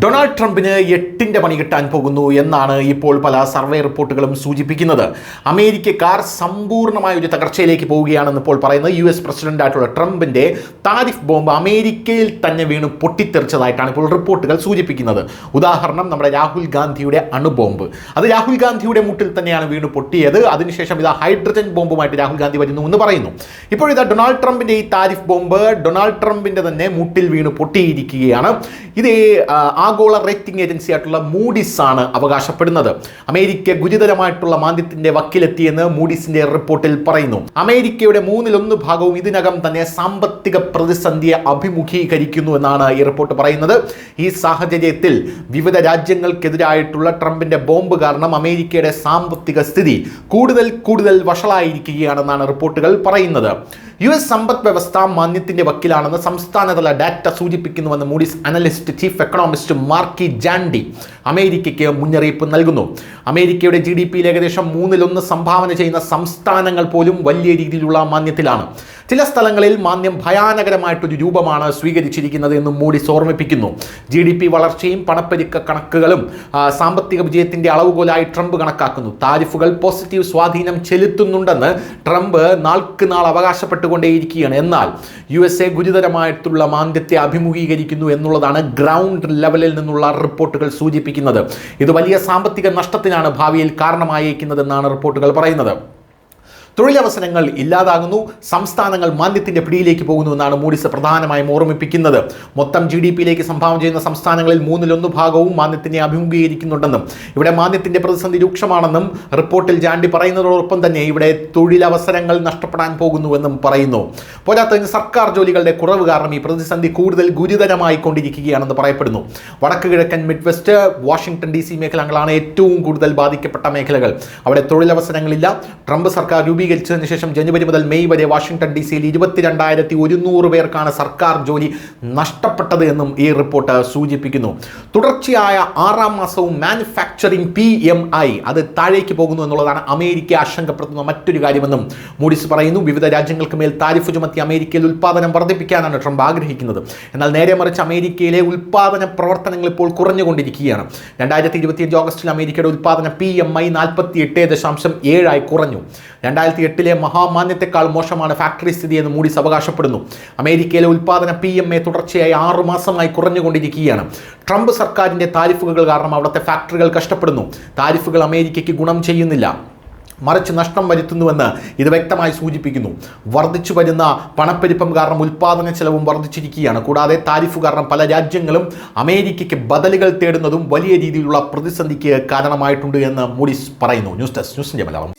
Donald ട്രംപിന് 8ന്റെ പണി കിട്ടാൻ പോകുന്നു എന്നാണ് ഇപ്പോൾ പല സർവേ റിപ്പോർട്ടുകളും സൂചിപ്പിക്കുന്നത്. അമേരിക്കക്കാർ സമ്പൂർണ്ണമായ ഒരു തകർച്ചയിലേക്ക് പോവുകയാണെന്ന് ഇപ്പോൾ പറയുന്നത്. US പ്രസിഡന്റായിട്ടുള്ള ട്രംപിന്റെ താരിഫ് ബോംബ് അമേരിക്കയിൽ തന്നെ വീണ് പൊട്ടിത്തെറിച്ചതായിട്ടാണ് ഇപ്പോൾ റിപ്പോർട്ടുകൾ സൂചിപ്പിക്കുന്നത്. ഉദാഹരണം, നമ്മുടെ രാഹുൽ ഗാന്ധിയുടെ അണുബോംബ്, അത് രാഹുൽ ഗാന്ധിയുടെ മുട്ടിൽ തന്നെയാണ് വീണ് പൊട്ടിയത്. അതിനുശേഷം ഇതാ ഹൈഡ്രജൻ ബോംബുമായിട്ട് രാഹുൽ ഗാന്ധി വരുന്നു എന്ന് പറയുന്നു. ഇപ്പോൾ ഇതാ ഡൊണാൾഡ് ട്രംപിന്റെ ഈ താരിഫ് ബോംബ് ഡൊണാൾഡ് ട്രംപിന്റെ തന്നെ മുട്ടിൽ വീണ് പൊട്ടിയിരിക്കുകയാണ്. ഇത് ആഗോള റേറ്റിംഗ് ഏജൻസി ആയിട്ടുള്ള മൂഡിസ് ആണ് അവകാശപ്പെടുന്നത്. അമേരിക്ക ഗുരുതരമായിട്ടുള്ള മാന്ദ്യത്തിന്റെ വക്കിലെത്തിയെന്ന് മൂഡിസിന്റെ റിപ്പോർട്ടിൽ പറയുന്നു. അമേരിക്കയുടെ 1/3 ഭാഗവും ഇതിനകം തന്നെ സാമ്പത്തിക പ്രതിസന്ധിയെ അഭിമുഖീകരിക്കുന്നു എന്നാണ് ഈ റിപ്പോർട്ട് പറയുന്നത്. ഈ സാഹചര്യത്തിൽ വിവിധ രാജ്യങ്ങൾക്കെതിരായിട്ടുള്ള ട്രംപിന്റെ ബോംബ് കാരണം അമേരിക്കയുടെ സാമ്പത്തിക സ്ഥിതി കൂടുതൽ വഷളായിരിക്കുകയാണെന്നാണ് റിപ്പോർട്ടുകൾ പറയുന്നത്. US സമ്പദ് വ്യവസ്ഥ മാന്ദ്യത്തിന്റെ വക്കിലാണെന്ന് സംസ്ഥാനതല ഡാറ്റ സൂചിപ്പിക്കുന്നുവെന്ന് Moody's analyst chief economist Mark Zandi അമേരിക്കയ്ക്ക് മുന്നറിയിപ്പ് നൽകുന്നു. അമേരിക്കയുടെ GDPയിൽ ഏകദേശം 1/3 സംഭാവന ചെയ്യുന്ന സംസ്ഥാനങ്ങൾ പോലും വലിയ രീതിയിലുള്ള മാന്ദ്യത്തിലാണ്. ചില സ്ഥലങ്ങളിൽ മാന്ദ്യം ഭയാനകരമായിട്ടൊരു രൂപമാണ് സ്വീകരിച്ചിരിക്കുന്നത് എന്നും മൂഡീസ് ഓർമ്മിപ്പിക്കുന്നു. GDP വളർച്ചയും പണപ്പെരുക്ക കണക്കുകളും സാമ്പത്തിക വിജയത്തിന്റെ അളവുകോലായി ട്രംപ് കണക്കാക്കുന്നു. താരിഫുകൾ പോസിറ്റീവ് സ്വാധീനം ചെലുത്തുന്നുണ്ടെന്ന് ട്രംപ് നാൾക്ക് നാൾ അവകാശപ്പെട്ടുകൊണ്ടേയിരിക്കുകയാണ്. എന്നാൽ USA ഗുരുതരമായിട്ടുള്ള മാന്ദ്യത്തെ അഭിമുഖീകരിക്കുന്നു എന്നുള്ളതാണ് ഗ്രൗണ്ട് ലെവലിൽ നിന്നുള്ള റിപ്പോർട്ടുകൾ സൂചിപ്പിക്കുന്നത്. ഇത് വലിയ സാമ്പത്തിക നഷ്ടത്തിനാണ് ഭാവിയിൽ കാരണമായേക്കുന്നതെന്നാണ് റിപ്പോർട്ടുകൾ പറയുന്നത്. തൊഴിലവസരങ്ങൾ ഇല്ലാതാകുന്നു, സംസ്ഥാനങ്ങൾ മാന്ദ്യത്തിന്റെ പിടിയിലേക്ക് പോകുന്നു എന്നാണ് മൂഡീസ് പ്രധാനമായും ഓർമ്മിപ്പിക്കുന്നത്. മൊത്തം GDPയിലേക്ക് സംഭാവന ചെയ്യുന്ന സംസ്ഥാനങ്ങളിൽ 1/3 ഭാഗവും മാന്ദ്യത്തിനെ അഭിമുഖീകരിക്കുന്നുണ്ടെന്നും ഇവിടെ മാന്ദ്യത്തിന്റെ പ്രതിസന്ധി രൂക്ഷമാണെന്നും റിപ്പോർട്ടിൽ ജാൻഡി പറയുന്നതോടൊപ്പം തന്നെ ഇവിടെ തൊഴിലവസരങ്ങൾ നഷ്ടപ്പെടാൻ പോകുന്നുവെന്നും പറയുന്നു. പോരാത്തതിന് സർക്കാർ ജോലികളുടെ കുറവ് കാരണം ഈ പ്രതിസന്ധി കൂടുതൽ ഗുരുതരമായി കൊണ്ടിരിക്കുകയാണെന്ന് പറയപ്പെടുന്നു. വടക്ക് കിഴക്കൻ മിഡ്വെസ്റ്റ്, വാഷിംഗ്ടൺ DC മേഖലകളാണ് ഏറ്റവും കൂടുതൽ ബാധിക്കപ്പെട്ട മേഖലകൾ. അവിടെ തൊഴിലവസരങ്ങളില്ല. ട്രംപ് സർക്കാർ രൂപീകരിച്ചതിന് ശേഷം ജനുവരി മുതൽ മെയ് വരെ വാഷിംഗ്ടൺ DCയിൽ 22,100 പേർക്കാണ് സർക്കാർ ജോലി നഷ്ടപ്പെട്ടത് എന്നും ഈ റിപ്പോർട്ട് സൂചിപ്പിക്കുന്നു. തുടർച്ചയായ 6ാം മാസവും മാനുഫാക്ചറിംഗ് PMI അത് താഴേക്ക് പോകുന്നു എന്നുള്ളതാണ് അമേരിക്ക ആശങ്കപ്പെടുത്തുന്ന മറ്റൊരു കാര്യമെന്നും മൂഡീസ് പറയുന്നു. വിവിധ രാജ്യങ്ങൾക്ക് മേൽ താരിഫ് ചുമത്തി അമേരിക്കയിൽ ഉൽപ്പാദനം വർദ്ധിപ്പിക്കാനാണ് ട്രംപ് ആഗ്രഹിക്കുന്നത്. എന്നാൽ നേരെ മറിച്ച് അമേരിക്കയിലെ ഉൽപ്പാദന പ്രവർത്തനങ്ങൾ ഇപ്പോൾ കുറഞ്ഞുകൊണ്ടിരിക്കുകയാണ്. 2025 ഓഗസ്റ്റിൽ അമേരിക്കയുടെ ഉൽപ്പാദന PMI 48.7 കുറഞ്ഞു. 2008 മഹാമാന്ദ്യത്തെക്കാൾ മോശമാണ് ഫാക്ടറി സ്ഥിതി എന്ന് മൂഡീസ് അവകാശപ്പെടുന്നു. അമേരിക്കയിലെ ഉൽപ്പാദന PMI തുടർച്ചയായി 6 മാസമായി കുറഞ്ഞുകൊണ്ടിരിക്കുകയാണ്. ട്രംപ് സർക്കാരിന്റെ താരിഫുകൾ കാരണം അവിടുത്തെ ഫാക്ടറികൾ കഷ്ടപ്പെടുന്നു. താരിഫുകൾ അമേരിക്കയ്ക്ക് ഗുണം ചെയ്യുന്നില്ല, മറിച്ച് നഷ്ടം വരുത്തുന്നുവെന്ന് ഇത് വ്യക്തമായി സൂചിപ്പിക്കുന്നു. വർദ്ധിച്ചു വരുന്ന പണപ്പെരുപ്പം കാരണം ഉൽപ്പാദന ചെലവും വർദ്ധിച്ചിരിക്കുകയാണ്. കൂടാതെ താരിഫ് കാരണം പല രാജ്യങ്ങളും അമേരിക്കയ്ക്ക് ബദലുകൾ തേടുന്നതും വലിയ രീതിയിലുള്ള പ്രതിസന്ധിക്ക് കാരണമായിട്ടുണ്ട് എന്ന് മൂഡീസ് പറയുന്നു. News desk, news India Malayalam.